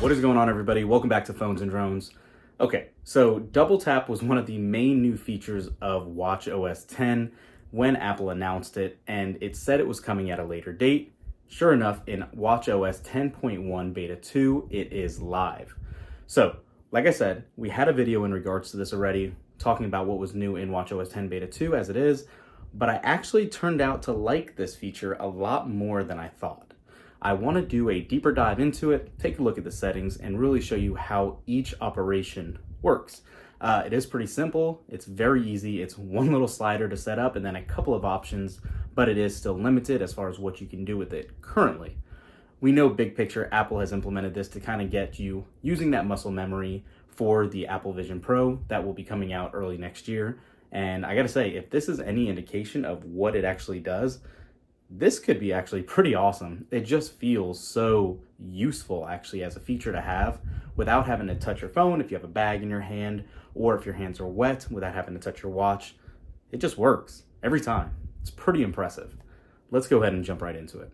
What is going on, everybody? Welcome back to Phones and Drones. Okay, so double tap was one of the main new features of watchOS 10 when Apple announced it, and it said it was coming at a later date. Sure enough, in watchOS 10.1 Beta 2, it is live. So, like I said, we had a video in regards to this already, talking about what was new in watchOS 10 Beta 2 as it is, but I actually turned out to like this feature a lot more than I thought. I want to do a deeper dive into it, take a look at the settings, and really show you how each operation works. It is pretty simple, it's very easy, it's one little slider to set up and then a couple of options, but it is still limited as far as what you can do with it currently. We know big picture, Apple has implemented this to kind of get you using that muscle memory for the Apple Vision Pro that will be coming out early next year. And I gotta say, if this is any indication of what it actually does, this could be actually pretty awesome. It just feels so useful actually as a feature to have without having to touch your phone if you have a bag in your hand, or if your hands are wet without having to touch your watch. It just works every time. It's pretty impressive. Let's go ahead and jump right into it.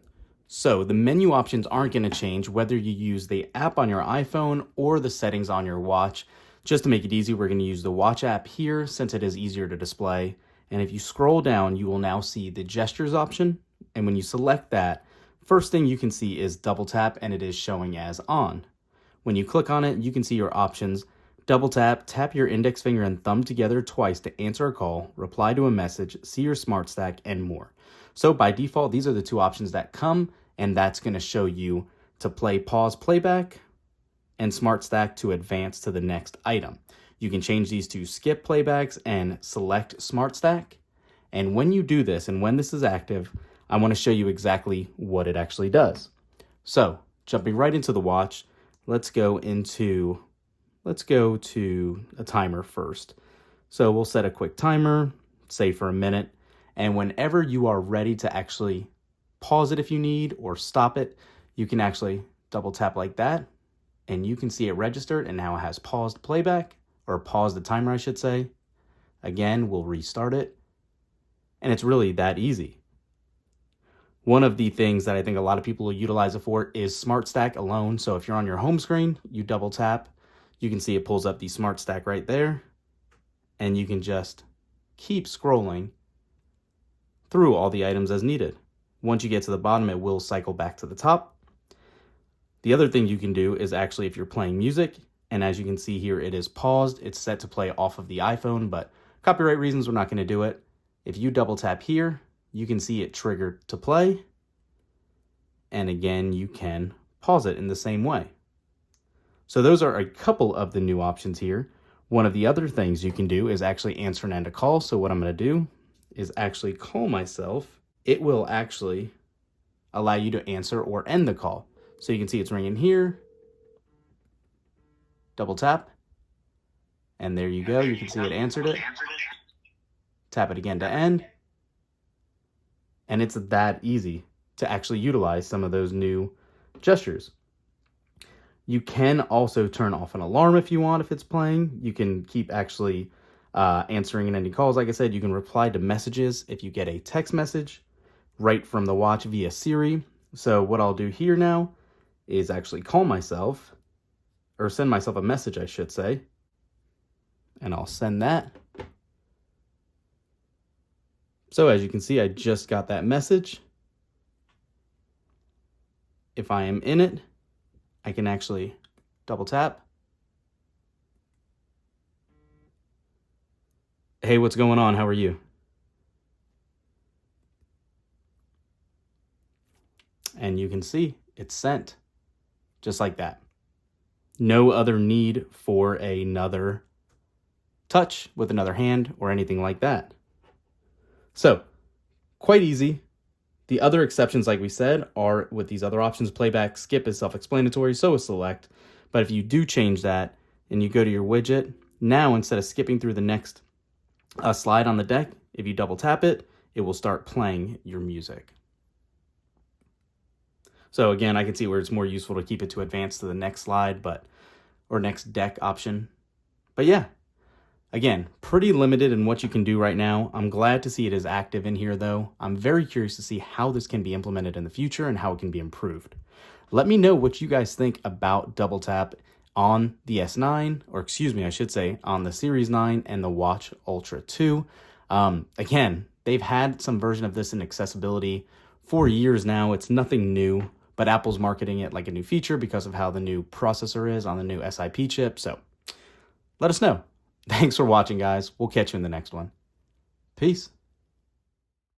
So the menu options aren't going to change whether you use the app on your iPhone or the settings on your watch. Just to make it easy, we're going to use the watch app here since it is easier to display. And if you scroll down, you will now see the gestures option. And when you select that, first thing you can see is double tap, and it is showing as on. When you click on it, you can see your options. Double tap, tap your index finger and thumb together twice to answer a call, reply to a message, see your smart stack, and more. So by default, these are the two options that come, and that's going to show you to play pause playback and smart stack to advance to the next item. You can change these to skip playbacks and select smart stack. And when you do this, and when this is active, I want to show you exactly what it actually does. So jumping right into the watch, let's go to a timer first. So we'll set a quick timer, say for a minute, and whenever you are ready to actually pause it if you need, or stop it, you can actually double tap like that, and you can see it registered, and now it has paused playback, or paused the timer, I should say. Again, we'll restart it, and it's really that easy. One of the things that I think a lot of people will utilize it for is Smart Stack alone. So if you're on your home screen, you double tap, you can see it pulls up the Smart Stack right there, and you can just keep scrolling through all the items as needed. Once you get to the bottom, it will cycle back to the top. The other thing you can do is actually if you're playing music, and as you can see here, it is paused. It's set to play off of the iPhone, but copyright reasons, we're not going to do it. If you double tap here, you can see it triggered to play. And again, you can pause it in the same way. So those are a couple of the new options here. One of the other things you can do is actually answer and end a call. So what I'm going to do is actually call myself. It will actually allow you to answer or end the call. So you can see it's ringing here. Double tap. And there you go. You can see it answered it. Tap it again to end. And it's that easy to actually utilize some of those new gestures. You can also turn off an alarm if you want, if it's playing. You can keep actually answering and ending calls. Like I said, you can reply to messages if you get a text message right from the watch via Siri. So what I'll do here now is actually call myself, or send myself a message, I should say. And I'll send that. So as you can see, I just got that message. If I am in it, I can actually double tap. Hey, what's going on? How are you? And you can see it's sent just like that. No other need for another touch with another hand or anything like that. So, quite easy. The other exceptions, like we said, are with these other options. Playback, skip is self-explanatory, so is select. But if you do change that and you go to your widget, now instead of skipping through the next slide on the deck, if you double tap it, it will start playing your music. So again, I can see where it's more useful to keep it to advance to the next slide, or next deck option. But yeah, Again, pretty limited in what you can do right now. I'm glad to see it is active in here though. I'm very curious to see how this can be implemented in the future and how it can be improved. Let me know what you guys think about double tap on the S9, or excuse me, I should say on the Series 9 and the Watch Ultra 2. Again, they've had some version of this in accessibility for years now. It's nothing new, but Apple's marketing it like a new feature because of how the new processor is on the new SiP chip. So let us know. Thanks for watching, guys. We'll catch you in the next one. Peace.